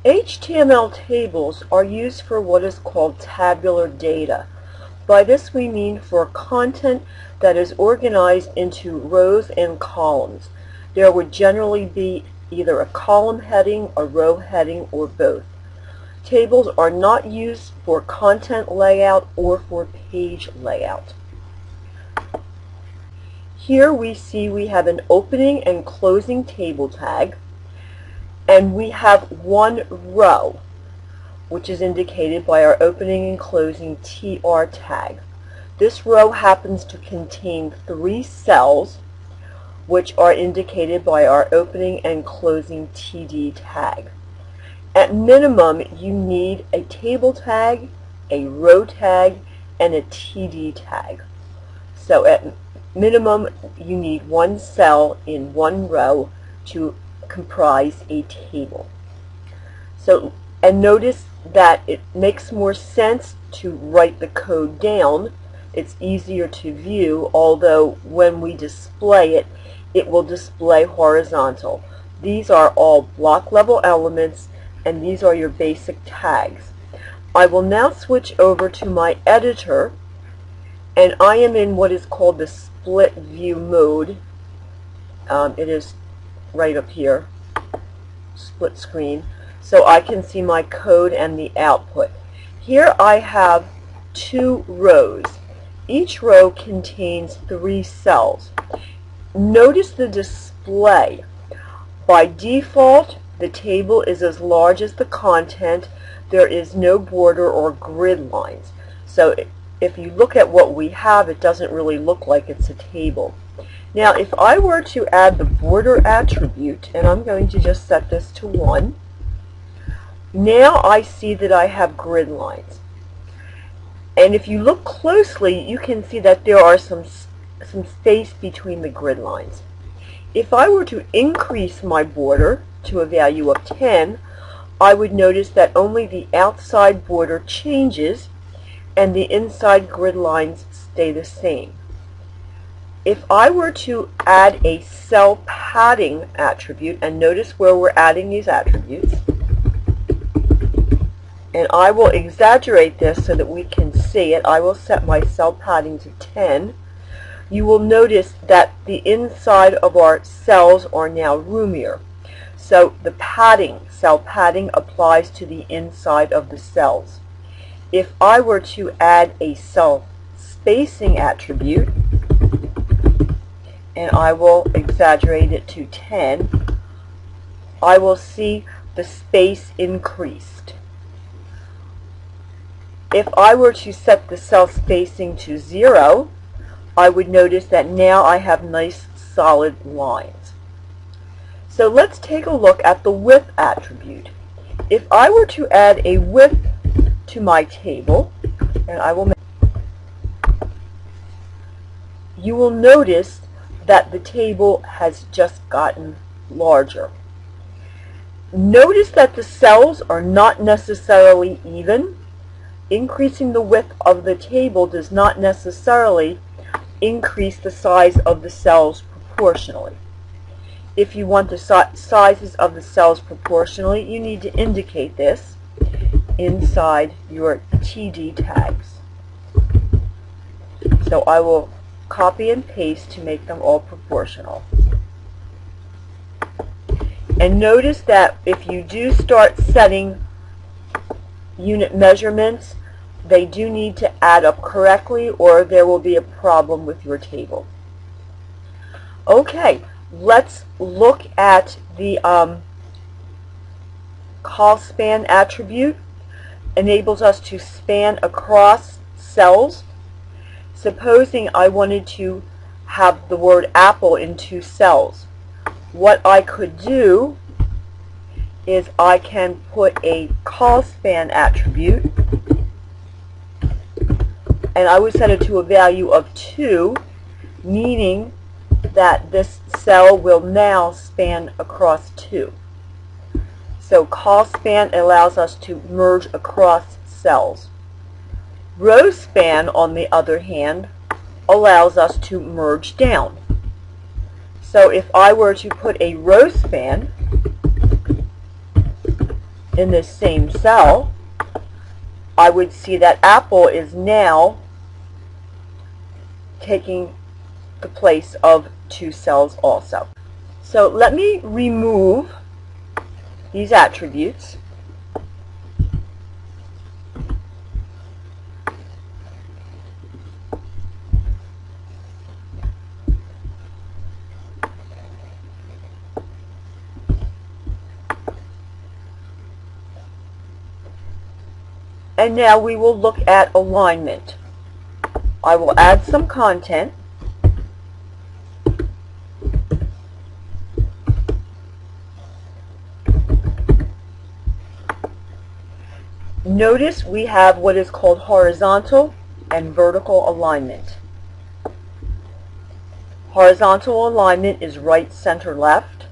HTML tables are used for what is called tabular data. By this we mean for content that is organized into rows and columns. There would generally be either a column heading, a row heading, or both. Tables are not used for content layout or for page layout. Here we see we have an opening and closing table tag, and we have one row, which is indicated by our opening and closing TR tag. This row happens to contain 3 cells, which are indicated by our opening and closing TD tag. At minimum, you need a table tag, a row tag, and a TD tag. So at minimum, you need 1 cell in 1 row to comprise a table. And notice that it makes more sense to write the code down. It's easier to view, although when we display it, it will display horizontal. These are all block level elements, and these are your basic tags. I will now switch over to my editor, and I am in what is called the split view mode. It is right up here, split screen, so I can see my code and the output. Here I have 2 rows. Each row contains 3 cells. Notice the display. By default, the table is as large as the content. There is no border or grid lines. So if you look at what we have, it doesn't really look like it's a table. Now, if I were to add the border attribute, and I'm going to just set this to 1, now I see that I have grid lines. And if you look closely, you can see that there are some space between the grid lines. If I were to increase my border to a value of 10, I would notice that only the outside border changes and the inside grid lines stay the same. If I were to add a cell padding attribute, and notice where we're adding these attributes, and I will exaggerate this so that we can see it. I will set my cell padding to 10. You will notice that the inside of our cells are now roomier. So the padding, cell padding, applies to the inside of the cells. If I were to add a cell spacing attribute, and I will exaggerate it to 10, I will see the space increased. If I were to set the cell spacing to 0, I would notice that now I have nice solid lines. So let's take a look at the width attribute. If I were to add a width to my table, and I will you will notice that the table has just gotten larger. Notice that the cells are not necessarily even. Increasing the width of the table does not necessarily increase the size of the cells proportionally. If you want the sizes of the cells proportionally, you need to indicate this inside your TD tags. So I will copy and paste to make them all proportional. And notice that if you do start setting unit measurements, they do need to add up correctly, or there will be a problem with your table. Okay, let's look at the call span attribute. Enables us to span across cells. Supposing I wanted to have the word apple in 2 cells, what I could do is I can put a call span attribute, and I would set it to a value of 2, meaning that this cell will now span across 2. So call span allows us to merge across cells. Row span, on the other hand, allows us to merge down. So if I were to put a row span, in this same cell, I would see that Apple is now taking the place of 2 cells also. So let me remove these attributes. And now we will look at alignment. I will add some content. Notice we have what is called horizontal and vertical alignment. Horizontal alignment is right, center, left.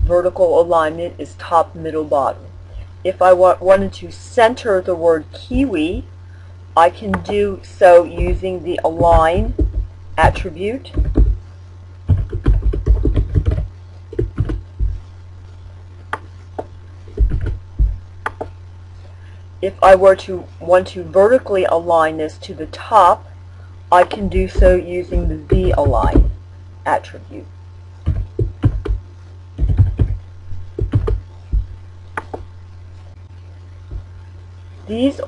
Vertical alignment is top, middle, bottom. If I wanted to center the word kiwi, I can do so using the align attribute. If I were to want to vertically align this to the top, I can do so using the v-align attribute. These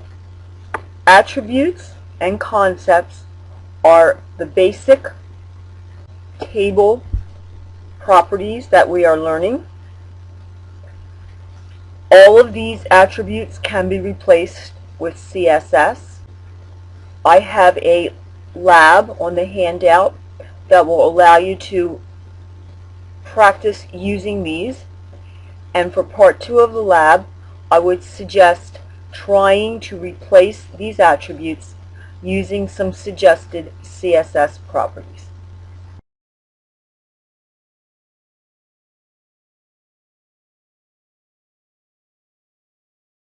attributes and concepts are the basic table properties that we are learning. All of these attributes can be replaced with CSS. I have a lab on the handout that will allow you to practice using these. And for part 2 of the lab, I would suggest trying to replace these attributes using some suggested CSS properties.